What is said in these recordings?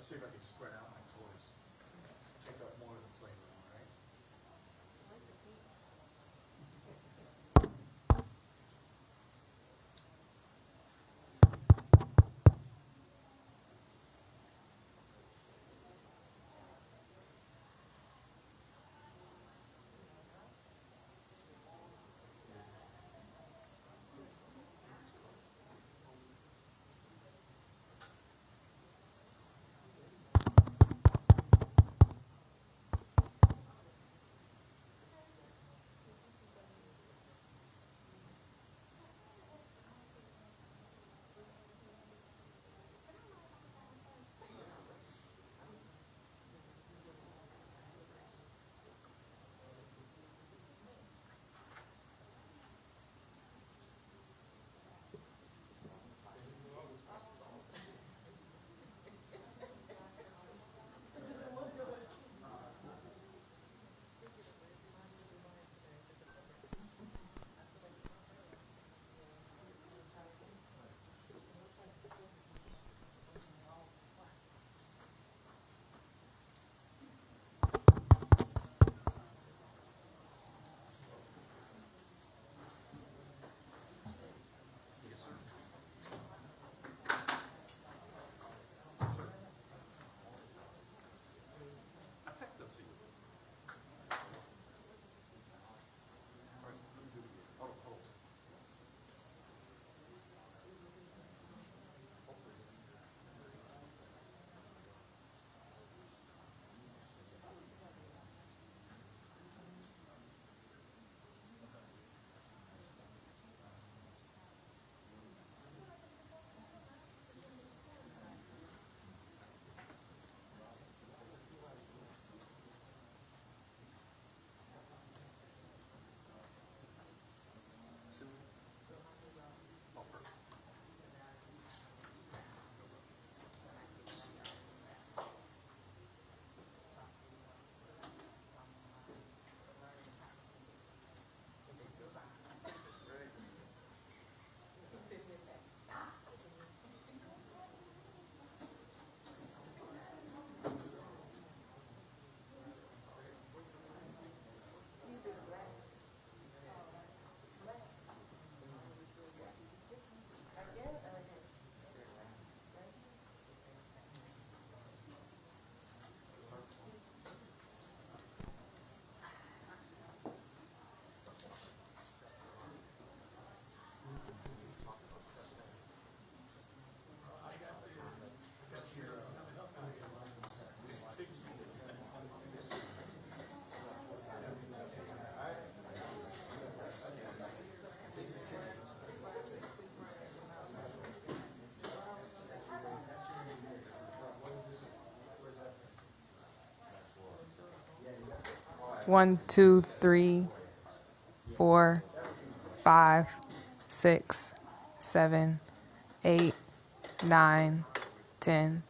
Let's see if I can spread out my toys. Take up more of the playroom, right? One, two, three, 4, 5, 6, 7, 8, 9, 10.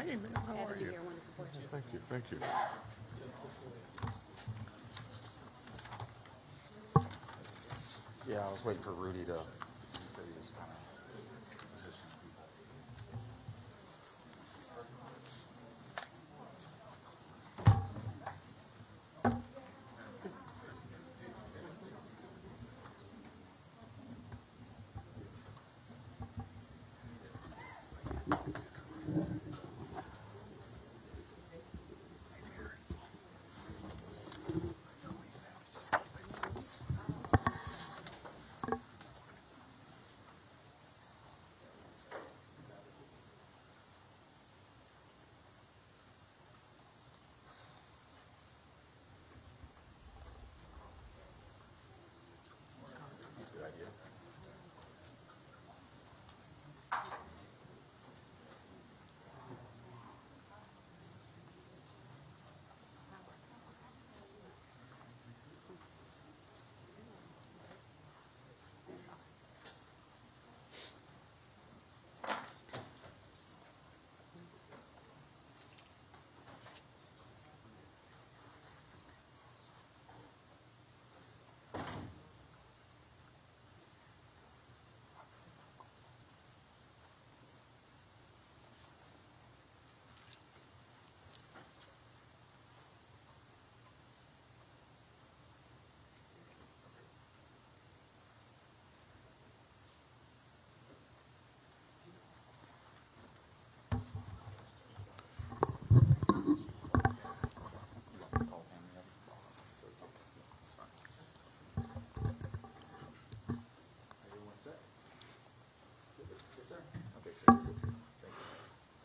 Hey, man, how are you? Thank you, thank you. Yeah, I was waiting for Rudy to. He said he was kind of positioning people.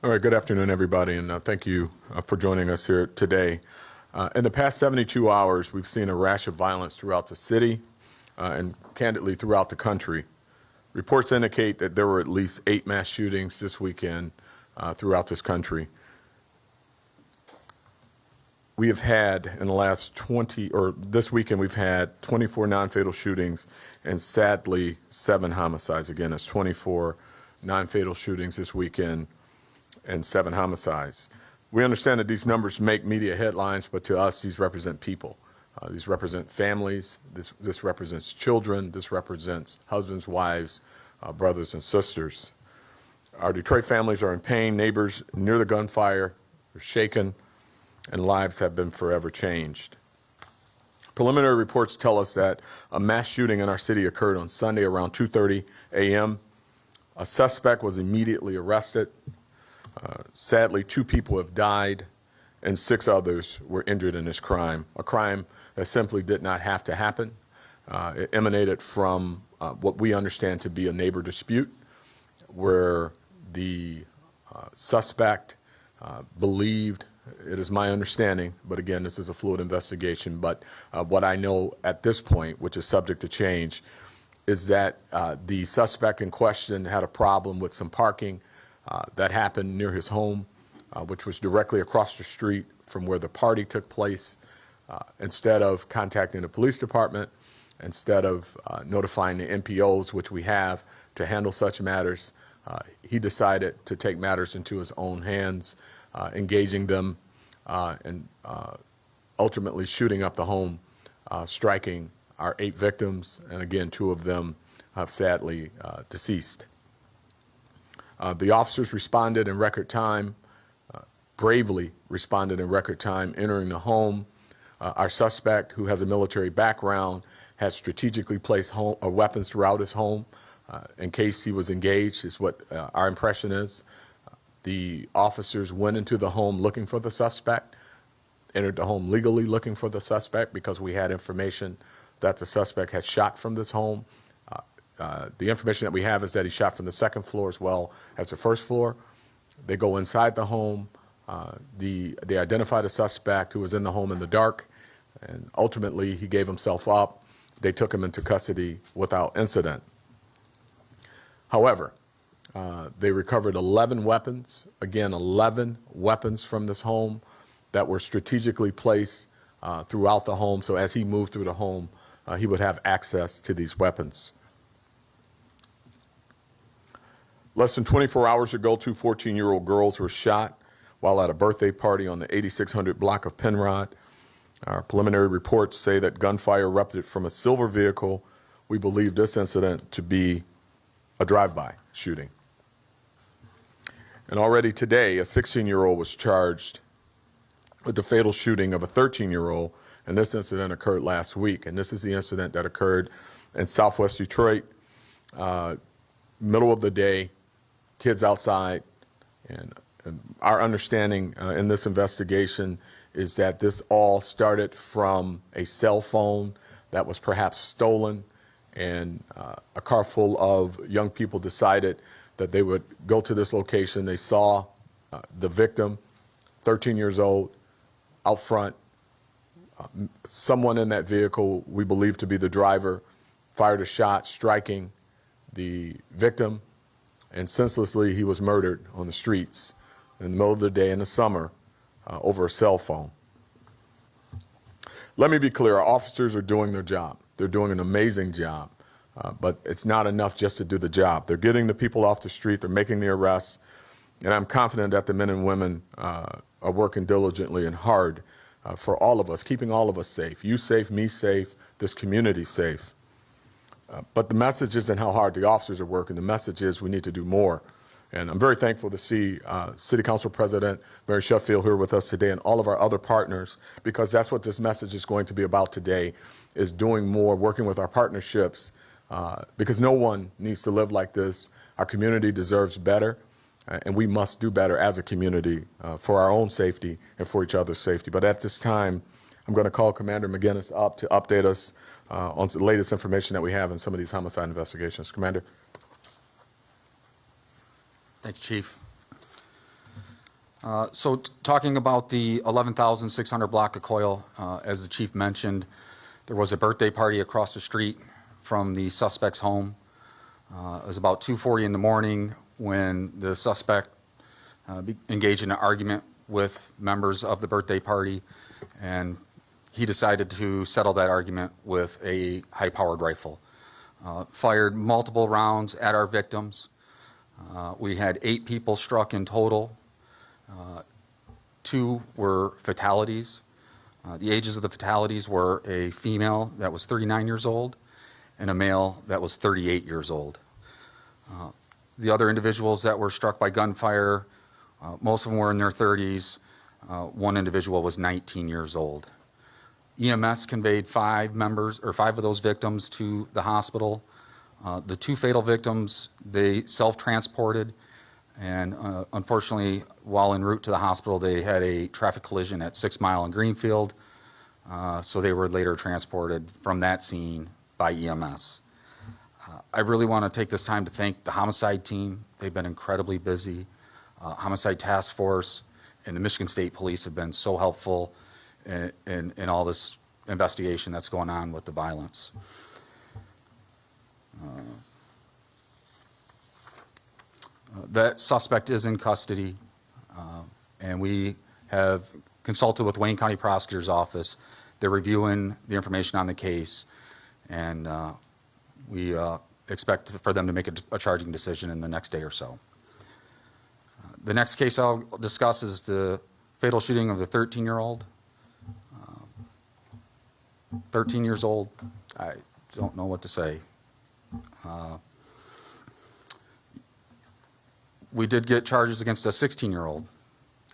All right, good afternoon, everybody, and thank you for joining us here today. In the past 72 hours, we've seen a rash of violence throughout the city and candidly throughout the country. Reports indicate that there were at least 8 mass shootings this weekend throughout this country. We have had in the last this weekend, we've had 24 non-fatal shootings and sadly 7 homicides. Again, it's 24 non-fatal shootings this weekend and 7 homicides. We understand that these numbers make media headlines, but to us, these represent people. These represent families. This represents children. This represents husbands, wives, brothers, and sisters. Our Detroit families are in pain. Neighbors near the gunfire are shaken, and lives have been forever changed. Preliminary reports tell us that a mass shooting in our city occurred on Sunday around 2:30 a.m. A suspect was immediately arrested. Sadly, 2 people have died and 6 others were injured in this crime, a crime that simply did not have to happen. It emanated from what we understand to be a neighbor dispute where the suspect believed, it is my understanding, but again, this is a fluid investigation, but what I know at this point, which is subject to change, is that the suspect in question had a problem with some parking that happened near his home, which was directly across the street from where the party took place. Instead of contacting the police department, instead of notifying the NPOs, which we have to handle such matters, he decided to take matters into his own hands, engaging them, and ultimately shooting up the home, striking our 8 victims, and again, 2 of them have sadly deceased. The officers responded in record time, bravely responded in record time, entering the home. Our suspect, who has a military background, had strategically placed weapons throughout his home in case he was engaged, is what our impression is. The officers went into the home looking for the suspect, entered the home legally looking for the suspect because we had information that the suspect had shot from this home. The information that we have is that he shot from the 2nd floor as well as the 1st floor. They go inside the home. They identify the suspect who was in the home in the dark. And ultimately, he gave himself up. They took him into custody without incident. However, they recovered 11 weapons, again, 11 weapons from this home that were strategically placed throughout the home. So as he moved through the home, he would have access to these weapons. Less than 24 hours ago, two 14-year-old girls were shot while at a birthday party on the 8600 block of Penrod. Our preliminary reports say that gunfire erupted from a silver vehicle. We believe this incident to be a drive-by shooting. And already today, a 16-year-old was charged with the fatal shooting of a 13-year-old, and this incident occurred last week. And this is the incident that occurred in Southwest Detroit, middle of the day, kids outside. And our understanding in this investigation is that this all started from a cell phone that was perhaps stolen, and a car full of young people decided that they would go to this location. They saw the victim, 13 years old, out front. Someone in that vehicle, we believe to be the driver, fired a shot, striking the victim, and senselessly he was murdered on the streets in the middle of the day in the summer over a cell phone. Let me be clear, our officers are doing their job. They're doing an amazing job, but it's not enough just to do the job. They're getting the people off the street, they're making the arrests, and I'm confident that the men and women are working diligently and hard for all of us, keeping all of us safe. You safe, me safe, this community safe. But the message isn't how hard the officers are working. The message is we need to do more. And I'm very thankful to see City Council President Mary Sheffield here with us today, and all of our other partners, because that's what this message is going to be about today, is doing more, working with our partnerships, because no one needs to live like this. Our community deserves better, and we must do better as a community for our own safety and for each other's safety. But at this time, I'm going to call Commander McGinnis up to update us on the latest information that we have in some of these homicide investigations. Commander. Thank you, Chief. Talking about the 11,600 block of Coyle, as the Chief mentioned, there was a birthday party across the street from the suspect's home. It was about 2:40 in the morning when the suspect engaged in an argument with members of the birthday party, and he decided to settle that argument with a high-powered rifle. Fired multiple rounds at our victims. We had 8 people struck in total. 2 were fatalities. The ages of the fatalities were a female that was 39 years old and a male that was 38 years old. The other individuals that were struck by gunfire, most of them were in their 30s. One individual was 19 years old. EMS conveyed 5 of those victims to the hospital. The 2 fatal victims, they self-transported, and unfortunately, while en route to the hospital, they had a traffic collision at 6 Mile and Greenfield, so they were later transported from that scene by EMS. I really want to take this time to thank the homicide team. They've been incredibly busy. Homicide Task Force and the Michigan State Police have been so helpful in all this investigation that's going on with the violence. That suspect is in custody, and we have consulted with Wayne County Prosecutor's Office. They're reviewing the information on the case, and we expect for them to make a charging decision in the next day or so. The next case I'll discuss is the fatal shooting of the 13-year-old. 13 years old, I don't know what to say. We did get charges against a 16-year-old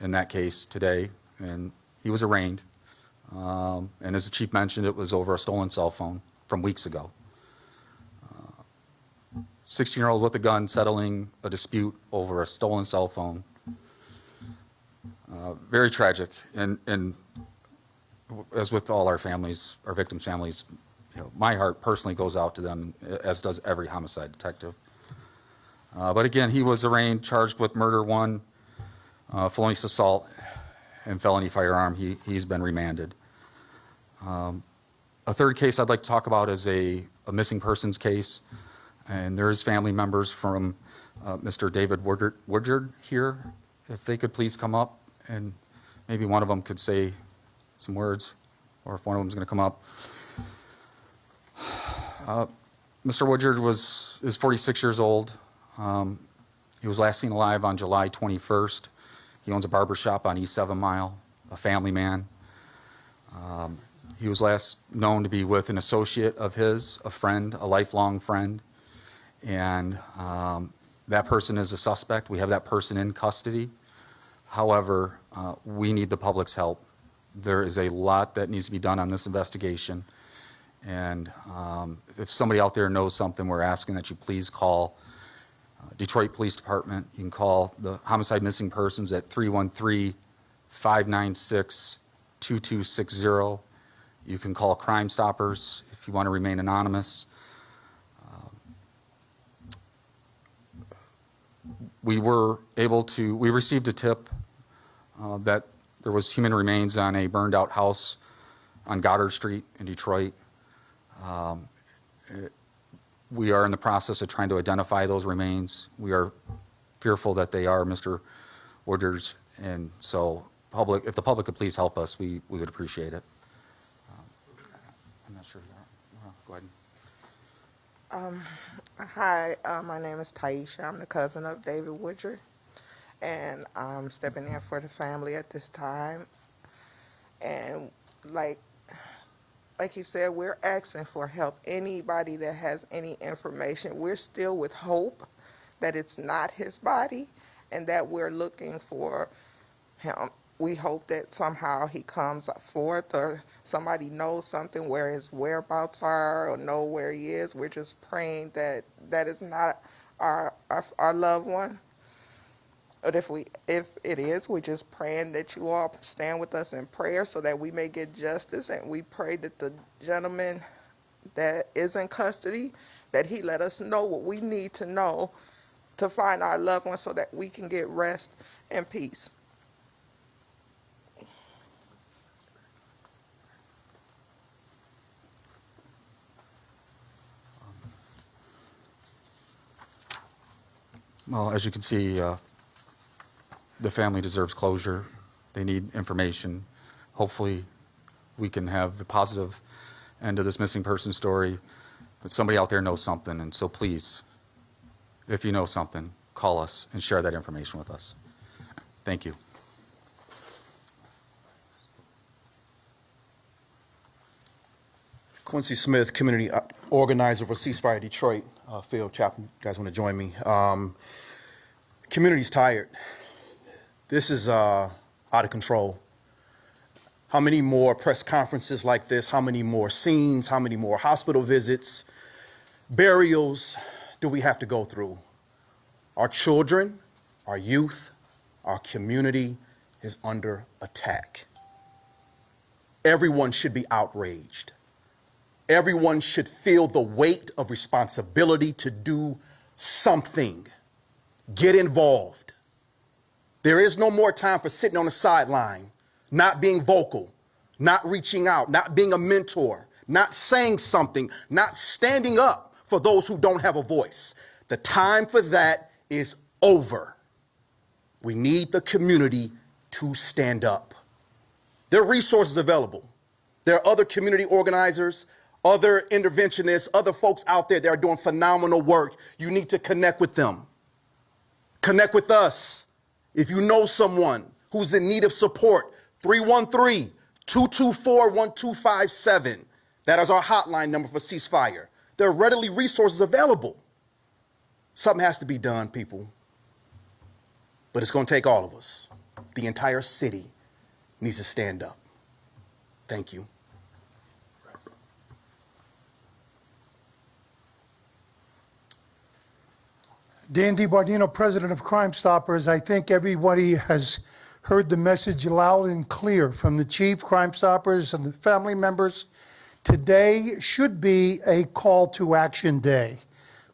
in that case today, and he was arraigned. And as the Chief mentioned, it was over a stolen cell phone from weeks ago. 16-year-old with a gun settling a dispute over a stolen cell phone. Very tragic, and as with all our families, our victims' families, my heart personally goes out to them, as does every homicide detective. But again, he was arraigned, charged with murder 1, felonious assault, and felony firearm. He's been remanded. A third case I'd like to talk about is a missing persons case. And there's family members from Mr. David Woodard here. If they could please come up, and maybe one of them could say some words, or if one of them is going to come up. Mr. Woodard is 46 years old. He was last seen alive on July 21st. He owns a barber shop on East 7 Mile, a family man. He was last known to be with an associate of his, a friend, a lifelong friend. And that person is a suspect. We have that person in custody. However, we need the public's help. There is a lot that needs to be done on this investigation. And if somebody out there knows something, we're asking that you please call Detroit Police Department. You can call the Homicide Missing Persons at 313-596-2260. You can call Crime Stoppers if you want to remain anonymous. We received a tip that there was human remains on a burned out house on Goddard Street in Detroit. We are in the process of trying to identify those remains. We are fearful that they are Mr. Woodard's, and so if the public could please help us, we would appreciate it. I'm not sure. Go ahead. Hi, my name is Taisha. I'm the cousin of David Woodard, and I'm stepping in for the family at this time. And like he said, we're asking for help. Anybody that has any information, we're still with hope that it's not his body and that we're looking for him. We hope that somehow he comes forth or somebody knows something where his whereabouts are or know where he is. We're just praying that that is not our loved one. But if it is, we're just praying that you all stand with us in prayer so that we may get justice. And we pray that the gentleman that is in custody, that he let us know what we need to know to find our loved one so that we can get rest and peace. Well, as you can see, the family deserves closure. They need information. Hopefully, we can have the positive end of this missing person story, but somebody out there knows something, and so please, if you know something, call us and share that information with us. Thank you. Quincy Smith, community organizer for Ceasefire Detroit. Phil Chapman, you guys want to join me? Community's tired. This is out of control. How many more press conferences like this? How many more scenes? How many more hospital visits, burials do we have to go through? Our children, our youth, our community is under attack. Everyone should be outraged. Everyone should feel the weight of responsibility to do something. Get involved. There is no more time for sitting on the sideline, not being vocal, not reaching out, not being a mentor, not saying something, not standing up for those who don't have a voice. The time for that is over. We need the community to stand up. There are resources available. There are other community organizers, other interventionists, other folks out there that are doing phenomenal work. You need to connect with them. Connect with us. If you know someone who's in need of support, 313-224-1257. That is our hotline number for ceasefire. There are readily resources available. Something has to be done, people. But it's going to take all of us. The entire city needs to stand up. Thank you. Dan DiBardino, president of Crime Stoppers. I think everybody has heard the message loud and clear from the chief, Crime Stoppers, and the family members. Today should be a call to action day.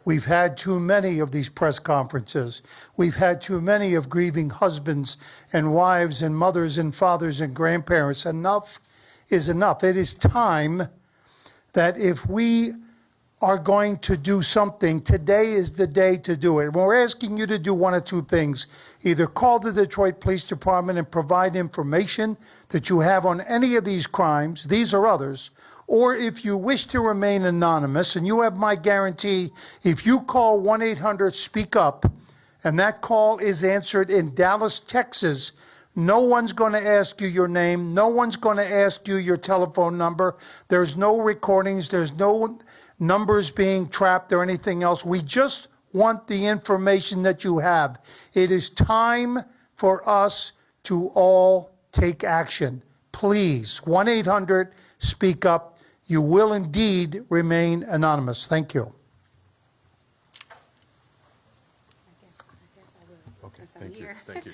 We've had too many of these press conferences. We've had too many of grieving husbands and wives and mothers and fathers and grandparents. Enough is enough. It is time that if we are going to do something, today is the day to do it. We're asking you to do one of two things. Either call the Detroit Police Department and provide information that you have on any of these crimes, these or others, or if you wish to remain anonymous, and you have my guarantee, if you call 1-800-SPEAK-UP, and that call is answered in Dallas, Texas, no one's going to ask you your name. No one's going to ask you your telephone number. There's no recordings. There's no numbers being trapped or anything else. We just want the information that you have. It is time for us to all take action. Please, 1-800-SPEAK-UP. You will indeed remain anonymous. Thank you. Okay, thank you. Thank you.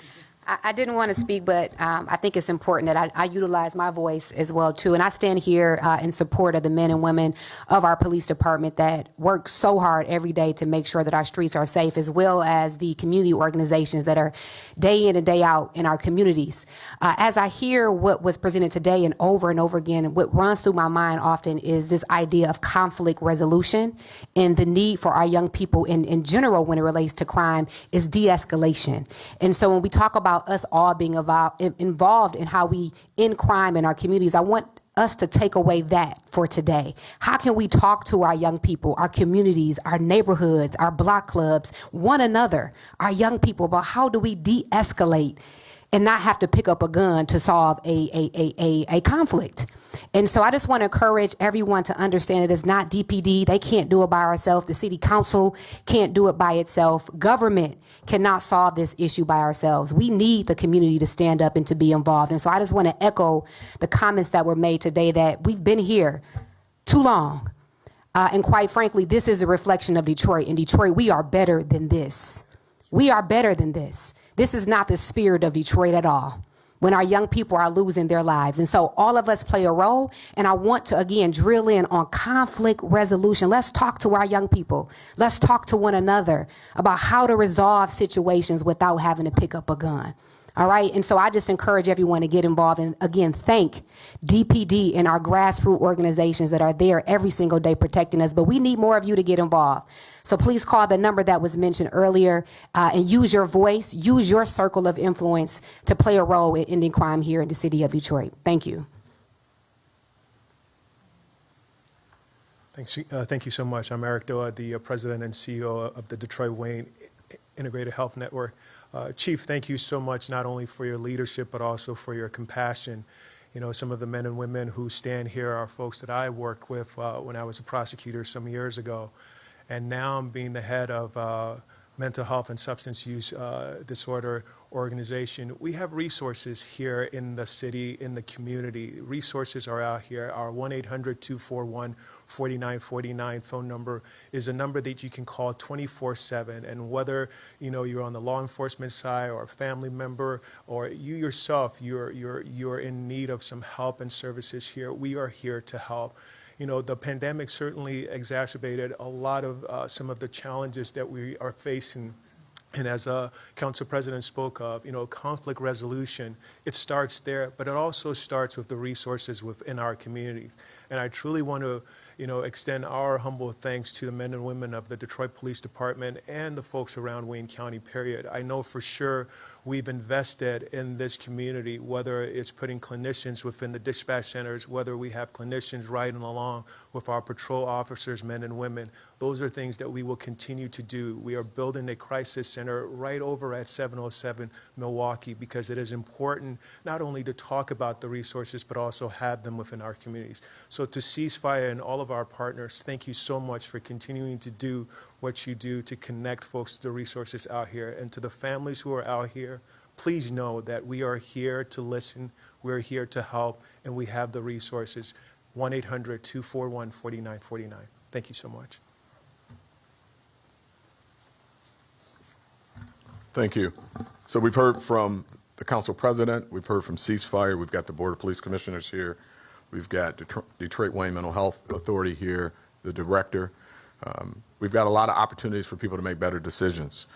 I didn't want to speak, but I think it's important that I utilize my voice as well, too. And I stand here in support of the men and women of our police department that work so hard every day to make sure that our streets are safe, as well as the community organizations that are day in and day out in our communities. As I hear what was presented today and over again, what runs through my mind often is this idea of conflict resolution and the need for our young people in general when it relates to crime is de-escalation. And so when we talk about us all being involved in how we end crime in our communities, I want us to take away that for today. How can we talk to our young people, our communities, our neighborhoods, our block clubs, one another, our young people, about how do we de-escalate and not have to pick up a gun to solve a conflict? And so I just want to encourage everyone to understand it is not DPD. They can't do it by ourselves. The city council can't do it by itself. Government cannot solve this issue by ourselves. We need the community to stand up and to be involved. And so I just want to echo the comments that were made today that we've been here too long. And quite frankly, this is a reflection of Detroit. In Detroit, we are better than this. We are better than this. This is not the spirit of Detroit at all, when our young people are losing their lives. And so all of us play a role. And I want to, again, drill in on conflict resolution. Let's talk to our young people. Let's talk to one another about how to resolve situations without having to pick up a gun. All right. And so I just encourage everyone to get involved and, again, thank DPD and our grassroots organizations that are there every single day protecting us. But we need more of you to get involved. So please call the number that was mentioned earlier and use your voice, use your circle of influence to play a role in ending crime here in the city of Detroit. Thank you. Thank you so much. I'm Eric Doa, the president and CEO of the Detroit Wayne Integrated Health Network. Chief, thank you so much, not only for your leadership, but also for your compassion. You know, some of the men and women who stand here are folks that I worked with when I was a prosecutor some years ago. And now I'm being the head of mental health and substance use disorder organization. We have resources here in the city, in the community. Resources are out here. Our 1-800-241-4949 phone number is a number that you can call 24/7. And whether you're on the law enforcement side or a family member or you yourself, you're in need of some help and services here, we are here to help. You know, the pandemic certainly exacerbated a lot of some of the challenges that we are facing. And as Council President spoke of, conflict resolution, it starts there, but it also starts with the resources within our communities. And I truly want to, extend our humble thanks to the men and women of the Detroit Police Department and the folks around Wayne County, period. I know for sure we've invested in this community, whether it's putting clinicians within the dispatch centers, whether we have clinicians riding along with our patrol officers, men and women. Those are things that we will continue to do. We are building a crisis center right over at 707 Milwaukee because it is important not only to talk about the resources, but also have them within our communities. So to Ceasefire and all of our partners, thank you so much for continuing to do what you do to connect folks to the resources out here. And to the families who are out here, please know that we are here to listen, we're here to help, and we have the resources. 1-800-241-4949. Thank you so much. Thank you. So we've heard from the council president, we've heard from Ceasefire, we've got the Board of Police Commissioners here, we've got Detroit Wayne Mental Health Authority here, the director. We've got a lot of opportunities for people to make better decisions.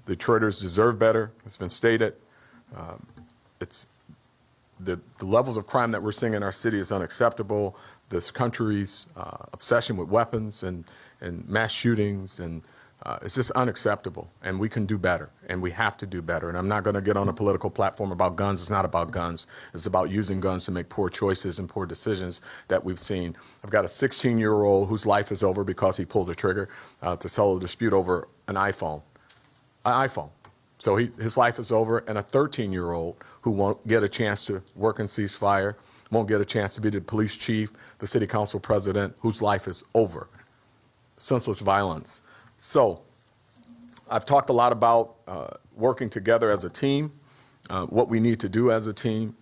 Detroiters deserve better, it's been stated. the levels of crime that we're seeing in our city is unacceptable. This country's obsession with weapons and mass shootings, and it's just unacceptable. And we can do better, and we have to do better. And I'm not going to get on a political platform about guns. It's not about guns. It's about using guns to make poor choices and poor decisions that we've seen. I've got a 16-year-old whose life is over because he pulled the trigger to settle a dispute over an iPhone. So his life is over, and a 13-year-old who won't get a chance to work in ceasefire, won't get a chance to be the police chief, the city council president, whose life is over. Senseless violence. So I've talked a lot about working together as a team, what we need to do as a team.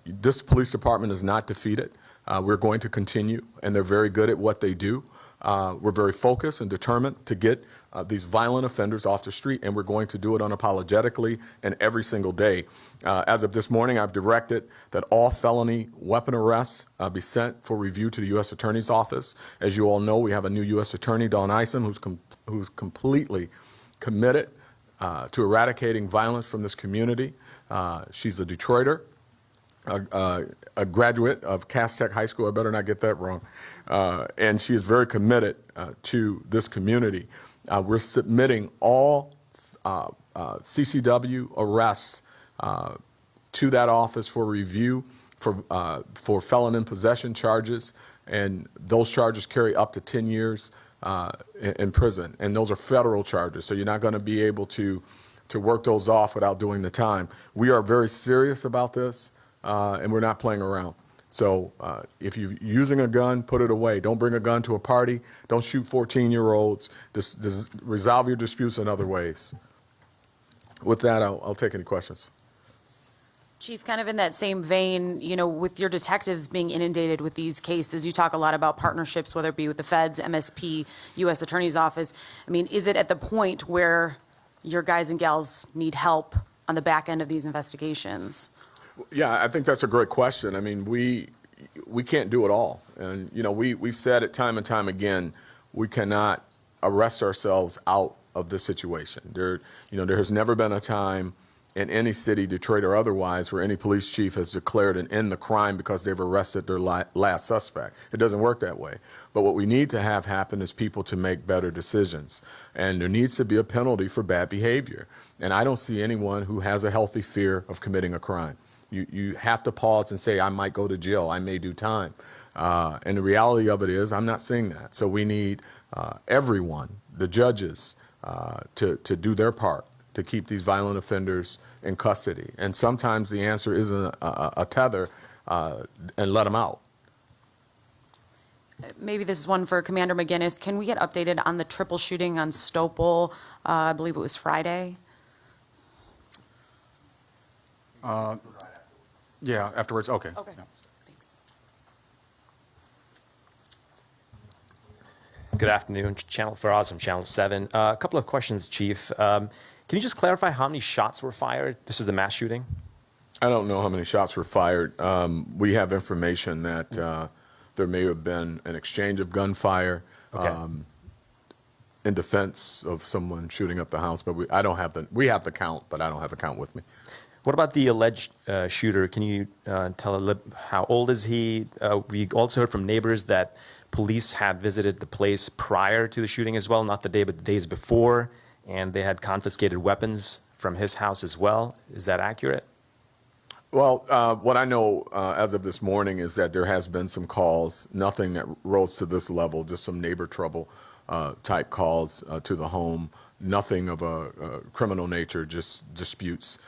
This police department is not defeated. We're going to continue, and they're very good at what they do. We're very focused and determined to get these violent offenders off the street, and we're going to do it unapologetically and every single day. As of this morning, I've directed that all felony weapon arrests be sent for review to the U.S. Attorney's Office. As you all know, we have a new U.S. Attorney, Dawn Isom, who's completely committed to eradicating violence from this community. She's a Detroiter, a graduate of Cass Tech High School. I better not get that wrong. And she is very committed to this community. We're submitting all CCW arrests to that office for review for felon in possession charges, and those charges carry up to 10 years in prison, and those are federal charges, so you're not going to be able to work those off without doing the time. We are very serious about this, and we're not playing around. So if you're using a gun, put it away. Don't bring a gun to a party. Don't shoot 14-year-olds. Just resolve your disputes in other ways. With that, I'll take any questions. Chief, kind of in that same vein, you know, with your detectives being inundated with these cases, you talk a lot about partnerships, whether it be with the feds, MSP, U.S. Attorney's Office. I mean, is it at the point where your guys and gals need help on the back end of these investigations? Yeah, I think that's a great question. I mean, we can't do it all. And, you know, we've said it time and time again, we cannot arrest ourselves out of this situation. There has never been a time in any city, Detroit or otherwise, where any police chief has declared an end the crime because they've arrested their last suspect. It doesn't work that way. But what we need to have happen is people to make better decisions. And there needs to be a penalty for bad behavior. And I don't see anyone who has a healthy fear of committing a crime. You have to pause and say, I might go to jail, I may do time. And the reality of it is, I'm not seeing that. So we need everyone, the judges, to do their part to keep these violent offenders in custody. And sometimes the answer isn't a tether and let them out. Maybe this is one for Commander McGinnis. Can we get updated on the triple shooting on Stopel? I believe it was Friday. Yeah, afterwards, okay. Okay. Yeah. Thanks. Good afternoon, Channel 4 Oz from Channel 7. A couple of questions, Chief. Can you just clarify how many shots were fired? This is the mass shooting? I don't know how many shots were fired. We have information that there may have been an exchange of gunfire in defense of someone shooting up the house, but we have the count, but I don't have the count with me. What about the alleged shooter? Can you tell how old is he? We also heard from neighbors that police had visited the place prior to the shooting as well, not the day, but the days before, and they had confiscated weapons from his house as well. Is that accurate? Well, what I know as of this morning is that there has been some calls, nothing that rose to this level, just some neighbor trouble type calls to the home, nothing of a criminal nature, just disputes,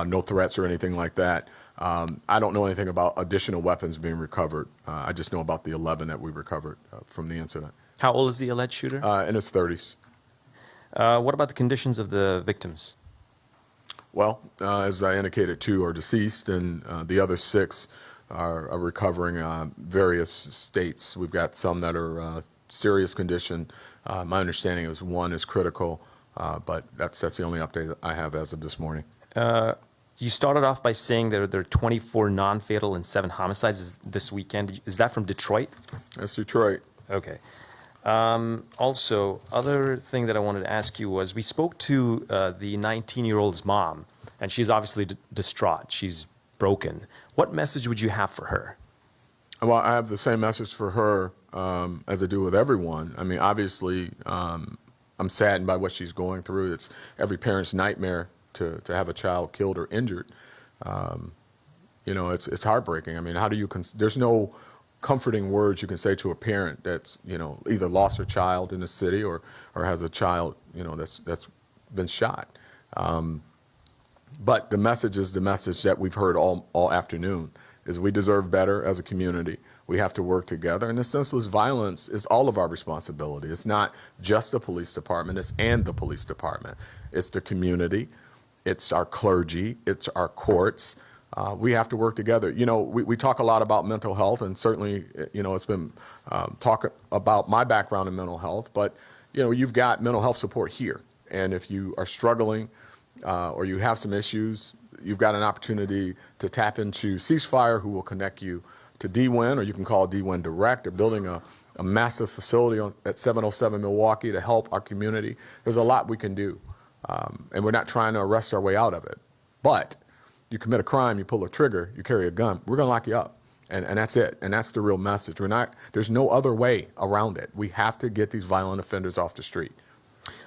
no threats or anything like that. I don't know anything about additional weapons being recovered. I just know about the 11 that we recovered from the incident. How old is the alleged shooter? In his 30s. What about the conditions of the victims? Well, as I indicated, 2 are deceased, and the other 6 are recovering various states. We've got some that are serious condition. My understanding is 1 is critical, but that's the only update I have as of this morning. You started off by saying there are 24 non-fatal and 7 homicides this weekend. Is that from Detroit? That's Detroit. Okay. Also, other thing that I wanted to ask you was we spoke to the 19-year-old's mom, and she's obviously distraught. She's broken. What message would you have for her? Well, I have the same message for her as I do with everyone. I mean, obviously, I'm saddened by what she's going through. It's every parent's nightmare to have a child killed or injured. You know, it's heartbreaking. I mean, how do you? There's no comforting words you can say to a parent that's, you know, either lost their child in the city or has a child, you know, that's been shot. But the message is the message that we've heard all afternoon, is we deserve better as a community. We have to work together. And the senseless violence is all of our responsibility. It's not just the police department, it's and the police department. It's the community, it's our clergy, it's our courts. We have to work together. You know, we talk a lot about mental health, and certainly, you know, it's been talk about my background in mental health, but, you know, you've got mental health support here. And if you are struggling or you have some issues, you've got an opportunity to tap into Ceasefire, who will connect you to DWIN, or you can call DWIN Direct. They're building a massive facility at 707 Milwaukee to help our community. There's a lot we can do, and we're not trying to arrest our way out of it. But you commit a crime, you pull a trigger, you carry a gun, we're going to lock you up. And that's it. And that's the real message. There's no other way around it. We have to get these violent offenders off the street.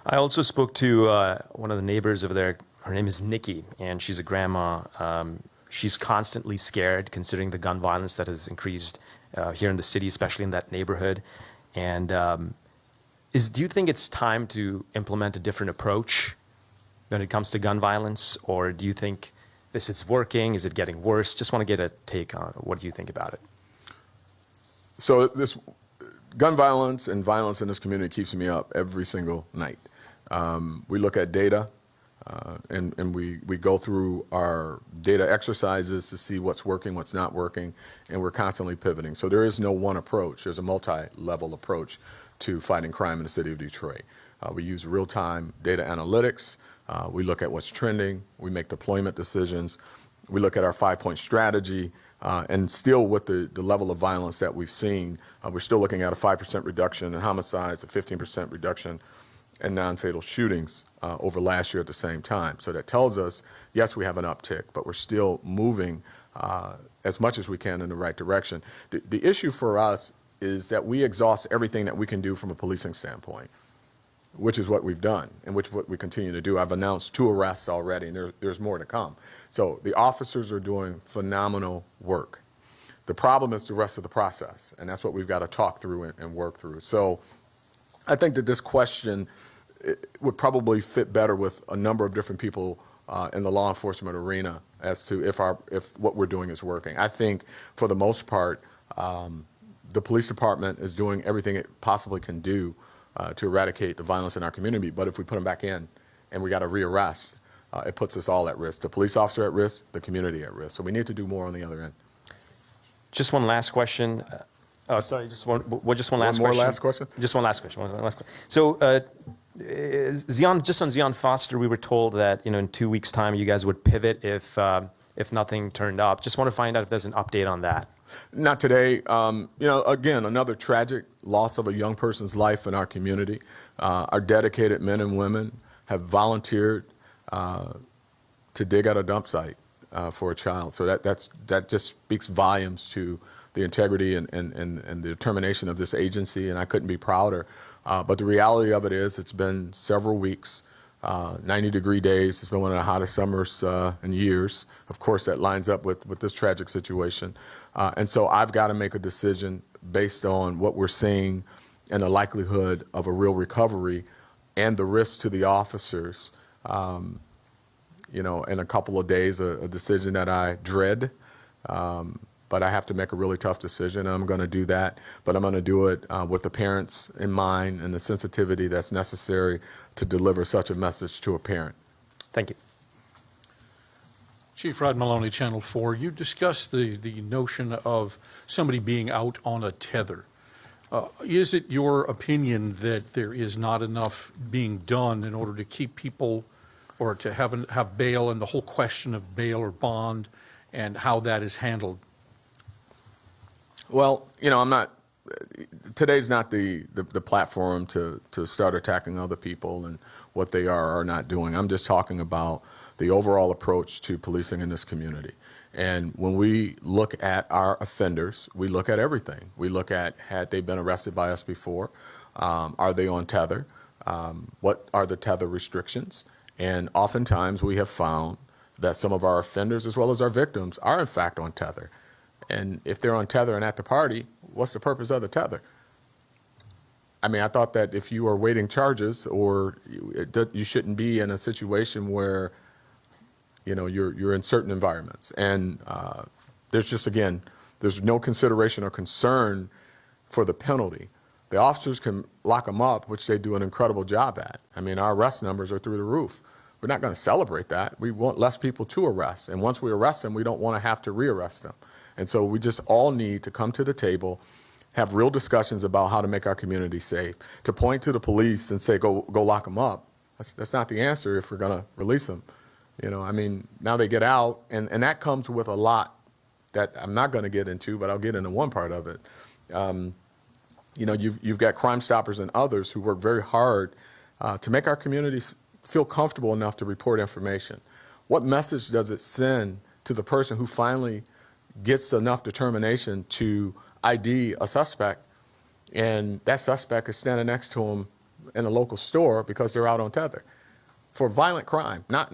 I also spoke to one of the neighbors over there. Her name is Nikki, and she's a grandma. She's constantly scared, considering the gun violence that has increased here in the city, especially in that neighborhood. And do you think it's time to implement a different approach when it comes to gun violence, or do you think this is working? Is it getting worse? Just want to get a take on what do you think about it. So this gun violence and violence in this community keeps me up every single night. We look at data, and we go through our data exercises to see what's working, what's not working, and we're constantly pivoting. So there is no one approach. There's a multi-level approach to fighting crime in the city of Detroit. We use real-time data analytics. We look at what's trending. We make deployment decisions. We look at our 5-point strategy. And still, with the level of violence that we've seen, we're still looking at a 5% reduction in homicides, a 15% reduction in non-fatal shootings over last year at the same time. So that tells us, yes, we have an uptick, but we're still moving as much as we can in the right direction. The issue for us is that we exhaust everything that we can do from a policing standpoint, which is what we've done and what we continue to do. I've announced 2 arrests already, and there's more to come. So the officers are doing phenomenal work. The problem is the rest of the process, and that's what we've got to talk through and work through. So I think that this question would probably fit better with a number of different people in the law enforcement arena as to if what we're doing is working. I think for the most part, the police department is doing everything it possibly can do to eradicate the violence in our community. But if we put them back in and we got to rearrest, it puts us all at risk. The police officer at risk, the community at risk. So we need to do more on the other end. Just one last question. Sorry, just one last One more question. last question? Just one last question. One last question. So, just on Zion Foster, we were told that, you know, in 2 weeks' time, you guys would pivot if nothing turned up. Just want to find out if there's an update on that. Not today. You know, again, another tragic loss of a young person's life in our community. Our dedicated men and women have volunteered to dig out a dump site for a child. So that just speaks volumes to the integrity and the determination of this agency, and I couldn't be prouder. But the reality of it is it's been several weeks, 90-degree days. It's been one of the hottest summers in years. Of course, that lines up with this tragic situation. And so I've got to make a decision based on what we're seeing and the likelihood of a real recovery and the risk to the officers. You know, in a couple of days, a decision that I dread. But I have to make a really tough decision, and I'm going to do that. But I'm going to do it with the parents in mind and the sensitivity that's necessary to deliver such a message to a parent. Thank you. Chief Rod Maloney, Channel 4, you discussed the notion of somebody being out on a tether. Is it your opinion that there is not enough being done in order to keep people or to have bail and the whole question of bail or bond and how that is handled? Well, you know, today's not the platform to start attacking other people and what they are or not doing. I'm just talking about the overall approach to policing in this community. And when we look at our offenders, we look at everything. We look at, had they been arrested by us before? Are they on tether? What are the tether restrictions? And oftentimes we have found that some of our offenders, as well as our victims, are in fact on tether. And if they're on tether and at the party, what's the purpose of the tether? I mean, I thought that if you are waiting charges, or you shouldn't be in a situation where, you know, you're in certain environments. And there's just, again, there's no consideration or concern for the penalty. The officers can lock them up, which they do an incredible job at. I mean, our arrest numbers are through the roof. We're not going to celebrate that. We want less people to arrest. And once we arrest them, we don't want to have to rearrest them. And so we just all need to come to the table, have real discussions about how to make our community safe. To point to the police and say, go lock them up, that's not the answer if we're going to release them. You know, I mean, now they get out, and that comes with a lot that I'm not going to get into, but I'll get into one part of it. You know, you've got Crime Stoppers and others who work very hard to make our communities feel comfortable enough to report information. What message does it send to the person who finally gets enough determination to ID a suspect, and that suspect is standing next to him in a local store because they're out on tether for violent crime, not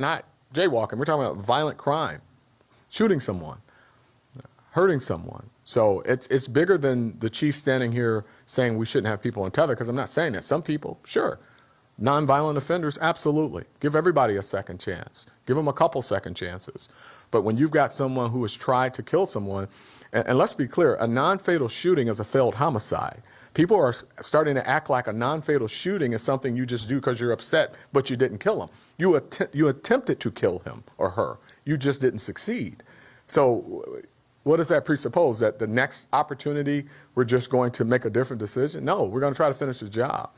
jaywalking. We're talking about violent crime, shooting someone, hurting someone. So it's bigger than the chief standing here saying we shouldn't have people on tether, because I'm not saying that. Some people, sure. Nonviolent offenders, absolutely. Give everybody a second chance. Give them a couple second chances. But when you've got someone who has tried to kill someone, and let's be clear, a non-fatal shooting is a failed homicide. People are starting to act like a non-fatal shooting is something you just do because you're upset, but you didn't kill him. You attempted to kill him or her. You just didn't succeed. So what does that presuppose? That the next opportunity, we're just going to make a different decision? No, we're going to try to finish the job.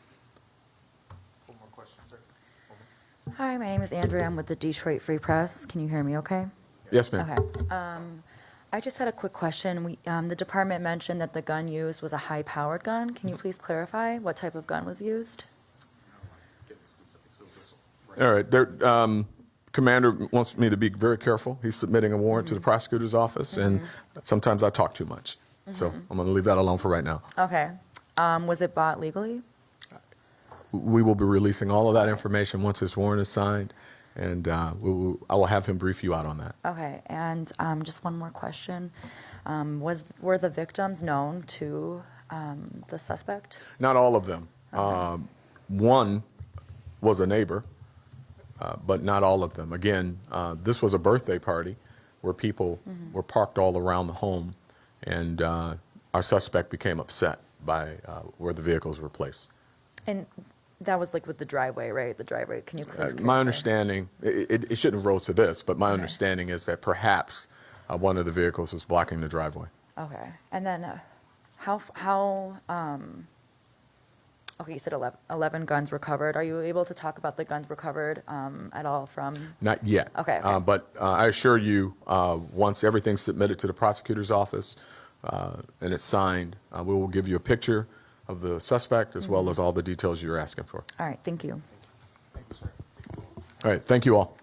One more question, sir. Hi, my name is Andrea. I'm with the Detroit Free Press. Can you hear me okay? Yes, ma'am. Okay. I just had a quick question. The department mentioned that the gun used was a high-powered gun. Can you please clarify what type of gun was used? All right. Commander wants me to be very careful. He's submitting a warrant to the prosecutor's office, and sometimes I talk too much. So I'm going to leave that alone for right now. Okay. Was it bought legally? We will be releasing all of that information once his warrant is signed, and I will have him brief you out on that. Okay. And just one more question. Were the victims known to the suspect? Not all of them. One was a neighbor, but not all of them. Again, this was a birthday party where people were parked all around the home, and our suspect became upset by where the vehicles were placed. And that was like with the driveway, right? The driveway. Can you please clarify? My understanding, it shouldn't have rose to this, but my understanding is that perhaps one of the vehicles was blocking the driveway. Okay. And then okay, you said 11 guns recovered. Are you able to talk about the guns recovered at all from? Not yet. Okay. But I assure you, once everything's submitted to the prosecutor's office and it's signed, we will give you a picture of the suspect as well as all the details you're asking for. All right. Thank you. All right. Thank you all.